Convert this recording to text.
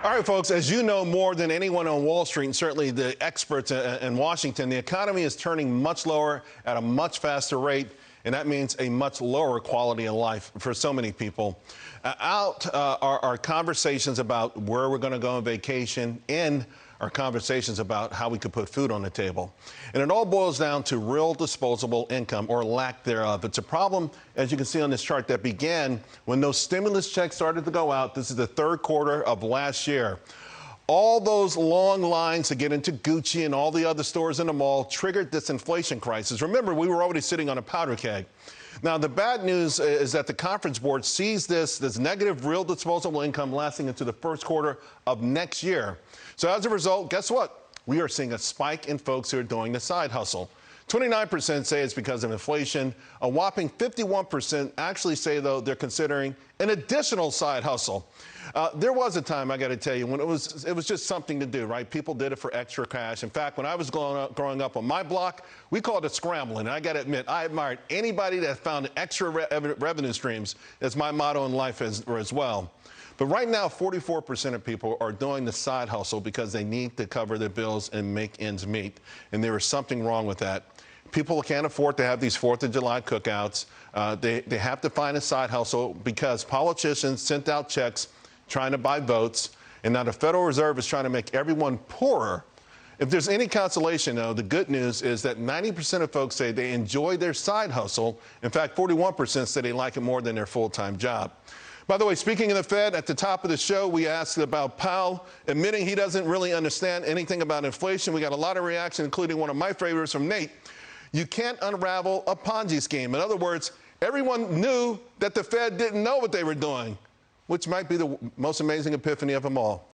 All right, folks, as you know more than anyone on Wall Street, and certainly the experts in Washington, the economy is turning much lower at a much faster rate, and that means a much lower quality of life for so many people. Are conversations about where we're going to go on vacation, in are conversations about how we could put food on the table. And it all boils down to real disposable income or lack thereof. It's a problem, as you can see on this chart, that began when those stimulus checks started to go out. This is the third quarter of last year. All those long lines to get into Gucci and all the other stores in the mall triggered this inflation crisis. Remember, we were already sitting on a powder keg. Now, the bad news is that the Conference Board sees this negative real disposable income lasting into the first quarter of next year. So as a result, guess what? We are seeing a spike in folks who are doing the side hustle. 29% say it's because of inflation. A whopping 51% actually say, though, they're considering an additional side hustle. There was a time, I got to tell you, when it was just something to do, right? People did it for extra cash. In fact, when I was growing up on my block, we called it scrambling. And I got to admit, I admired anybody that found extra revenue streams. That's my motto in life as well. But right now, 44% of people are doing the side hustle because they need to cover their bills and make ends meet. And there is something wrong with that. People can't afford to have these 4th of July cookouts. They have to find a side hustle because politicians sent out checks trying to buy votes. And now the Federal Reserve is trying to make everyone poorer. If there's any consolation, though, the good news is that 90% of folks say they enjoy their side hustle. In fact, 41% say they like it more than their full-time job. By the way, speaking of the Fed, at the top of the show, we asked about Powell admitting he doesn't really understand anything about inflation. We got a lot of reaction, including one of my favorites from Nate. You can't unravel a Ponzi scheme. In other words, everyone knew that the Fed didn't know what they were doing, which might be the most amazing epiphany of them all.